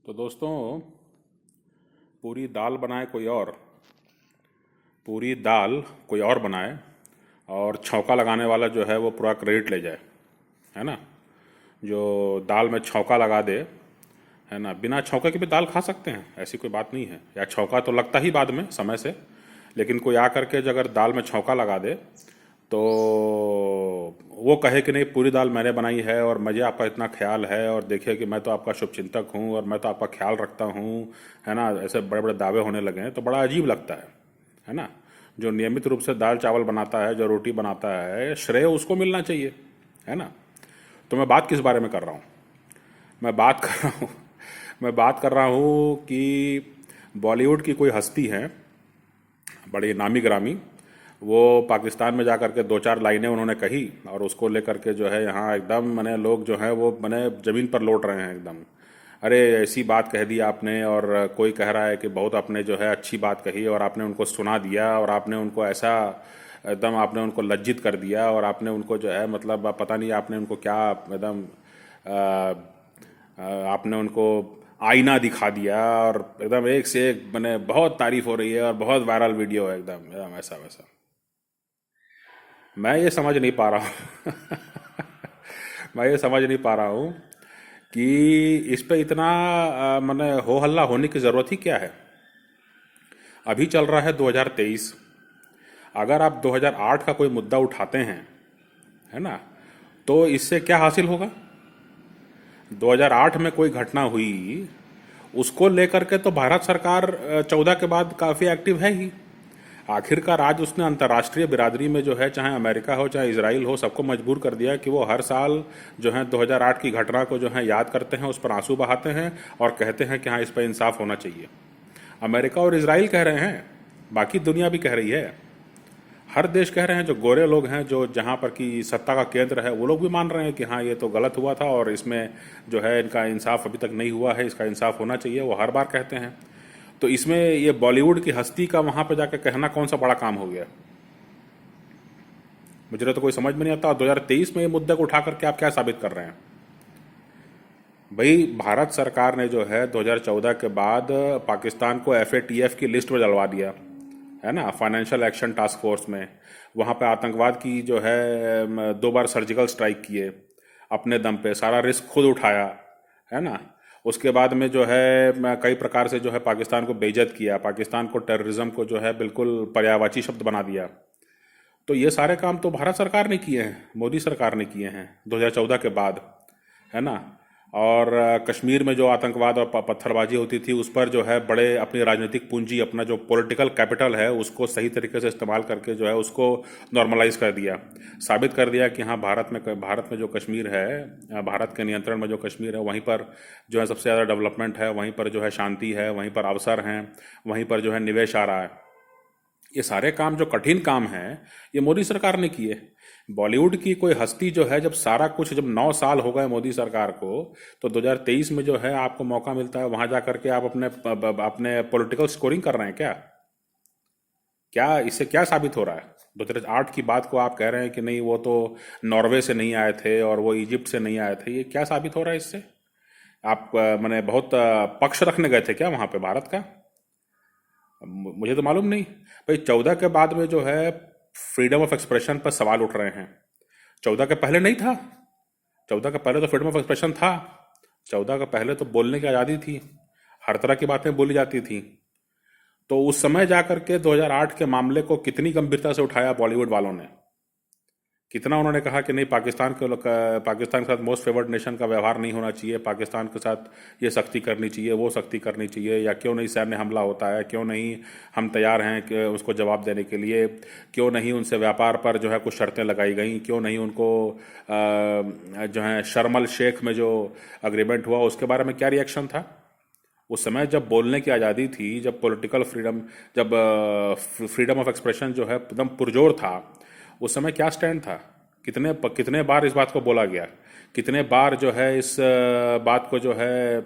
तो दोस्तों, पूरी दाल बनाए कोई और, पूरी दाल कोई और बनाए और छौंका लगाने वाला जो है वो पूरा क्रेडिट ले जाए, है ना। जो दाल में छौंका लगा दे, है ना, बिना छौंके के भी दाल खा सकते हैं, ऐसी कोई बात नहीं है। या छौंका तो लगता ही बाद में समय से, लेकिन कोई आ करके जो अगर दाल में छौंका लगा दे तो वो कहे कि नहीं पूरी दाल मैंने बनाई है और मुझे आपका इतना ख्याल है और देखिए कि मैं तो आपका शुभचिंतक हूँ और मैं तो आपका ख्याल रखता हूँ, है ना, ऐसे बड़े बड़े दावे होने लगे हैं तो बड़ा अजीब लगता है ना। जो नियमित रूप से दाल चावल बनाता है, जो रोटी बनाता है, श्रेय उसको मिलना चाहिए, है ना। तो मैं बात किस बारे में कर रहा हूँ? मैं बात कर रहा हूँ मैं बात कर रहा हूँ कि बॉलीवुड की कोई हस्ती है, बड़ी नामी गिरामी। वो पाकिस्तान में जा कर के दो चार लाइनें उन्होंने कही और उसको लेकर के जो है यहाँ एकदम मैंने लोग जो हैं वो मैंने ज़मीन पर लौट रहे हैं एकदम। अरे ऐसी बात कह दी आपने, और कोई कह रहा है कि बहुत आपने जो है अच्छी बात कही और आपने उनको सुना दिया और आपने उनको ऐसा एकदम आपने उनको लज्जित कर दिया और आपने उनको जो है मतलब पता नहीं आपने उनको क्या एकदम आपने उनको आईना दिखा दिया और एकदम एक से एक मैंने बहुत तारीफ हो रही है और बहुत वायरल वीडियो है एकदम एकदम ऐसा वैसा। मैं ये समझ नहीं पा रहा हूँ मैं ये समझ नहीं पा रहा हूँ कि इस पे इतना मैंने हो हल्ला होने की ज़रूरत ही क्या है। अभी चल रहा है 2023। अगर आप 2008 का कोई मुद्दा उठाते हैं, है ना, तो इससे क्या हासिल होगा? 2008 में कोई घटना हुई, उसको लेकर के तो भारत सरकार 14 के बाद काफ़ी एक्टिव है ही। आखिरकार आज उसने अंतर्राष्ट्रीय बिरादरी में जो है, चाहे अमेरिका हो चाहे इसराइल हो, सबको मजबूर कर दिया कि वो हर साल जो है 2008 की घटना को जो है याद करते हैं, उस पर आंसू बहाते हैं और कहते हैं कि हाँ इस पर इंसाफ होना चाहिए। अमेरिका और इसराइल कह रहे हैं, बाकी दुनिया भी कह रही है, हर देश कह रहे हैं, जो गोरे लोग हैं जो जहाँ पर की सत्ता का केंद्र है वो लोग भी मान रहे हैं कि हाँ ये तो गलत हुआ था और इसमें जो है इनका इंसाफ अभी तक नहीं हुआ है, इसका इंसाफ होना चाहिए, वो हर बार कहते हैं। तो इसमें ये बॉलीवुड की हस्ती का वहाँ पे जाकर कहना कौन सा बड़ा काम हो गया? मुझे तो कोई समझ में नहीं आता। 2023 में ये मुद्दे को उठा करके आप क्या साबित कर रहे हैं? भाई भारत सरकार ने जो है 2014 के बाद पाकिस्तान को FATF की लिस्ट में डलवा दिया, है ना, फाइनेंशियल एक्शन टास्क फोर्स में। वहाँ पे आतंकवाद की जो है 2 बार सर्जिकल स्ट्राइक किए, अपने दम पे सारा रिस्क खुद उठाया, है ना। उसके बाद में जो है कई प्रकार से जो है पाकिस्तान को बेइज्जत किया, पाकिस्तान को टेररिज्म को जो है बिल्कुल पर्यायवाची शब्द बना दिया। तो ये सारे काम तो भारत सरकार ने किए हैं, मोदी सरकार ने किए हैं 2014 के बाद, है ना। और कश्मीर में जो आतंकवाद और पत्थरबाजी होती थी उस पर जो है बड़े अपनी राजनीतिक पूंजी, अपना जो पॉलिटिकल कैपिटल है उसको सही तरीके से इस्तेमाल करके जो है उसको नॉर्मलाइज कर दिया, साबित कर दिया कि हाँ भारत में जो कश्मीर है, भारत के नियंत्रण में जो कश्मीर है, वहीं पर जो है सबसे ज़्यादा डेवलपमेंट है, वहीं पर जो है शांति है, वहीं पर अवसर हैं, वहीं पर जो है निवेश आ रहा है। ये सारे काम जो कठिन काम हैं ये मोदी सरकार ने किए। बॉलीवुड की कोई हस्ती जो है, जब सारा कुछ, जब 9 साल हो गए मोदी सरकार को, तो 2023 में जो है आपको मौका मिलता है वहां जा करके आप अपने अपने पॉलिटिकल स्कोरिंग कर रहे हैं क्या? क्या इससे क्या साबित हो रहा है? 2008 की बात को आप कह रहे हैं कि नहीं वो तो नॉर्वे से नहीं आए थे और वो इजिप्ट से नहीं आए थे, ये क्या साबित हो रहा है इससे? आप मैंने बहुत पक्ष रखने गए थे क्या वहां पे भारत का? मुझे तो मालूम नहीं। भाई 14 के बाद में जो है फ्रीडम ऑफ एक्सप्रेशन पर सवाल उठ रहे हैं। 14 के पहले नहीं था। 14 के पहले तो फ्रीडम ऑफ एक्सप्रेशन था। 14 के पहले तो बोलने की आज़ादी थी, हर तरह की बातें बोली जाती थी। तो उस समय जाकर के 2008 के मामले को कितनी गंभीरता से उठाया बॉलीवुड वालों ने, कितना उन्होंने कहा कि नहीं पाकिस्तान के साथ मोस्ट फेवर्ड नेशन का व्यवहार नहीं होना चाहिए, पाकिस्तान के साथ ये सख्ती करनी चाहिए, वो सख्ती करनी चाहिए, या क्यों नहीं सैन्य हमला होता है, क्यों नहीं हम तैयार हैं कि उसको जवाब देने के लिए, क्यों नहीं उनसे व्यापार पर जो है कुछ शर्तें लगाई गई, क्यों नहीं उनको जो है शर्मल शेख में जो अग्रीमेंट हुआ उसके बारे में क्या रिएक्शन था? उस समय जब बोलने की आज़ादी थी, जब पॉलिटिकल फ्रीडम, जब फ्रीडम ऑफ एक्सप्रेशन जो है एकदम पुरजोर था, उस समय क्या स्टैंड था? कितने बार इस बात को बोला गया, कितने बार जो है इस बात को जो है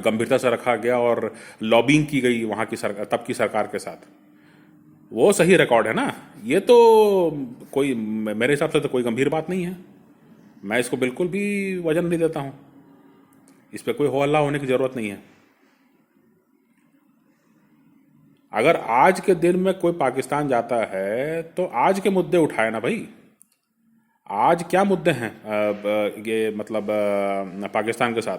गंभीरता से रखा गया और लॉबिंग की गई वहाँ की सरकार, तब की सरकार के साथ। वो सही रिकॉर्ड है ना। ये तो कोई मेरे हिसाब से तो कोई गंभीर बात नहीं है, मैं इसको बिल्कुल भी वजन नहीं देता हूँ। इस पे कोई हो हल्ला होने की ज़रूरत नहीं है। अगर आज के दिन में कोई पाकिस्तान जाता है तो आज के मुद्दे उठाए ना भाई। आज क्या मुद्दे हैं ये मतलब पाकिस्तान के साथ?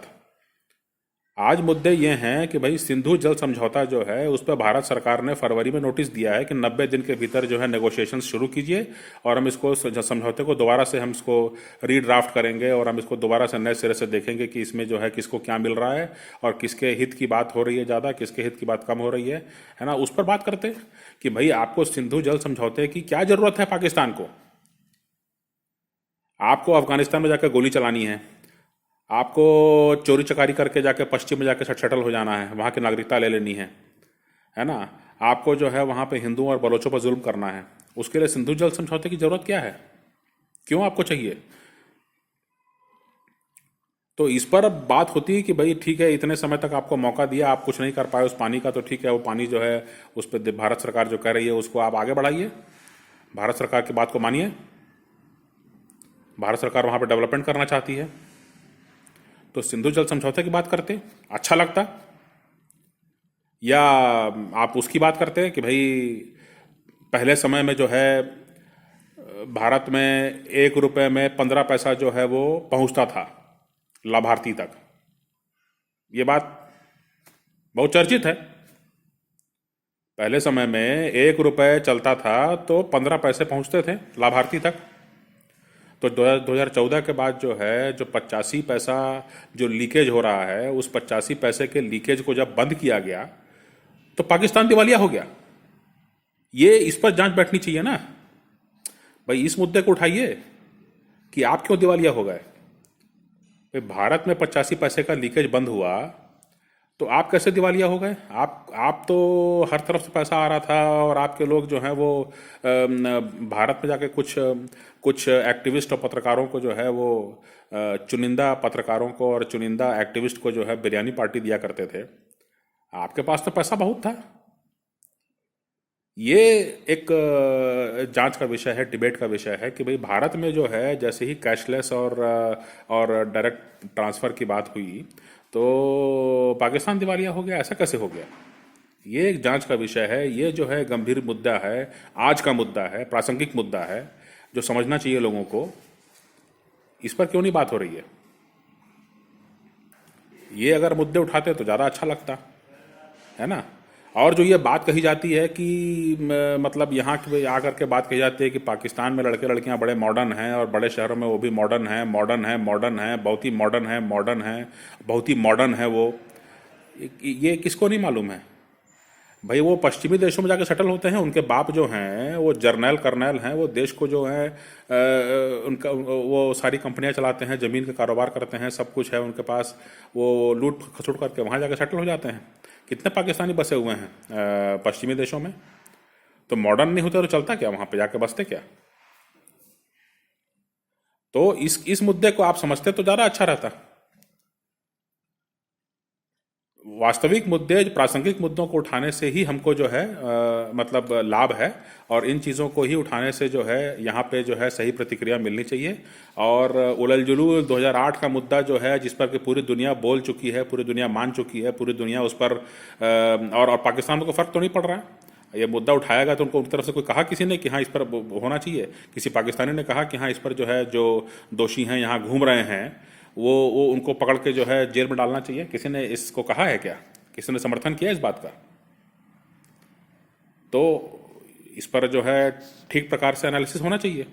आज मुद्दे ये हैं कि भाई सिंधु जल समझौता जो है उस पर भारत सरकार ने फरवरी में नोटिस दिया है कि 90 दिन के भीतर जो है नेगोशिएशन शुरू कीजिए, और हम इसको समझौते को दोबारा से हम इसको रीड्राफ्ट करेंगे और हम इसको दोबारा से नए सिरे से देखेंगे कि इसमें जो है किसको क्या मिल रहा है और किसके हित की बात हो रही है ज़्यादा, किसके हित की बात कम हो रही है ना। उस पर बात करते हैं कि भाई आपको सिंधु जल समझौते की क्या ज़रूरत है पाकिस्तान को? आपको अफगानिस्तान में जाकर गोली चलानी है, आपको चोरी चकारी करके जाके पश्चिम में जाके सेटल हो जाना है, वहाँ की नागरिकता ले लेनी है ना। आपको जो है वहाँ पे हिंदुओं और बलोचों पर जुल्म करना है। उसके लिए सिंधु जल समझौते की ज़रूरत क्या है? क्यों आपको चाहिए? तो इस पर अब बात होती है कि भाई ठीक है, इतने समय तक आपको मौका दिया, आप कुछ नहीं कर पाए उस पानी का, तो ठीक है, वो पानी जो है उस पर भारत सरकार जो कह रही है उसको आप आगे बढ़ाइए, भारत सरकार की बात को मानिए। भारत सरकार वहाँ पर डेवलपमेंट करना चाहती है तो सिंधु जल समझौते की बात करते, अच्छा लगता। या आप उसकी बात करते हैं कि भाई पहले समय में जो है भारत में 1 रुपये में 15 पैसा जो है वो पहुंचता था लाभार्थी तक। ये बात बहुत चर्चित है। पहले समय में 1 रुपये चलता था तो 15 पैसे पहुंचते थे लाभार्थी तक। तो 2014 के बाद जो है जो 85 पैसा जो लीकेज हो रहा है, उस 85 पैसे के लीकेज को जब बंद किया गया तो पाकिस्तान दिवालिया हो गया। ये इस पर जांच बैठनी चाहिए ना भाई। इस मुद्दे को उठाइए कि आप क्यों दिवालिया हो गए। भाई भारत में 85 पैसे का लीकेज बंद हुआ तो आप कैसे दिवालिया हो गए? आप तो हर तरफ से पैसा आ रहा था और आपके लोग जो हैं वो भारत में जाके कुछ कुछ एक्टिविस्ट और पत्रकारों को जो है वो चुनिंदा पत्रकारों को और चुनिंदा एक्टिविस्ट को जो है बिरयानी पार्टी दिया करते थे। आपके पास तो पैसा बहुत था। ये एक जांच का विषय है, डिबेट का विषय है कि भाई भारत में जो है जैसे ही कैशलेस और डायरेक्ट ट्रांसफ़र की बात हुई तो पाकिस्तान दिवालिया हो गया। ऐसा कैसे हो गया? ये एक जांच का विषय है। ये जो है गंभीर मुद्दा है, आज का मुद्दा है, प्रासंगिक मुद्दा है जो समझना चाहिए लोगों को। इस पर क्यों नहीं बात हो रही है? ये अगर मुद्दे उठाते तो ज़्यादा अच्छा लगता है ना। और जो ये बात कही जाती है कि मतलब यहाँ के आकर के बात कही जाती है कि पाकिस्तान में लड़के लड़कियाँ बड़े मॉडर्न हैं और बड़े शहरों में वो भी मॉडर्न हैं, मॉडर्न है, मॉडर्न है, बहुत ही मॉडर्न है, मॉडर्न है, बहुत ही मॉडर्न है वो। ये किसको नहीं मालूम है भाई? वो पश्चिमी देशों में जाकर सेटल होते हैं, उनके बाप जो हैं वो जर्नैल कर्नैल हैं, वो देश को जो है उनका वो सारी कंपनियां चलाते हैं, ज़मीन का कारोबार करते हैं, सब कुछ है उनके पास। वो लूट खसुट करके वहाँ जाकर सेटल हो जाते हैं। कितने पाकिस्तानी बसे हुए हैं पश्चिमी देशों में? तो मॉडर्न नहीं होते तो चलता क्या? वहाँ पे जाके बसते क्या? तो इस मुद्दे को आप समझते तो ज़्यादा अच्छा रहता। वास्तविक मुद्दे, प्रासंगिक मुद्दों को उठाने से ही हमको जो है मतलब लाभ है, और इन चीज़ों को ही उठाने से जो है यहाँ पे जो है सही प्रतिक्रिया मिलनी चाहिए। और उलझ जुलूल 2008 का मुद्दा जो है जिस पर कि पूरी दुनिया बोल चुकी है, पूरी दुनिया मान चुकी है, पूरी दुनिया उस पर और पाकिस्तान को फ़र्क तो नहीं पड़ रहा है। ये मुद्दा उठाया गया तो उनको उनकी तरफ से कोई कहा किसी ने कि हाँ इस पर होना चाहिए? किसी पाकिस्तानी ने कहा कि हाँ इस पर जो है जो दोषी हैं यहाँ घूम रहे हैं वो उनको पकड़ के जो है जेल में डालना चाहिए? किसी ने इसको कहा है क्या? किसी ने समर्थन किया इस बात का? तो इस पर जो है ठीक प्रकार से एनालिसिस होना चाहिए।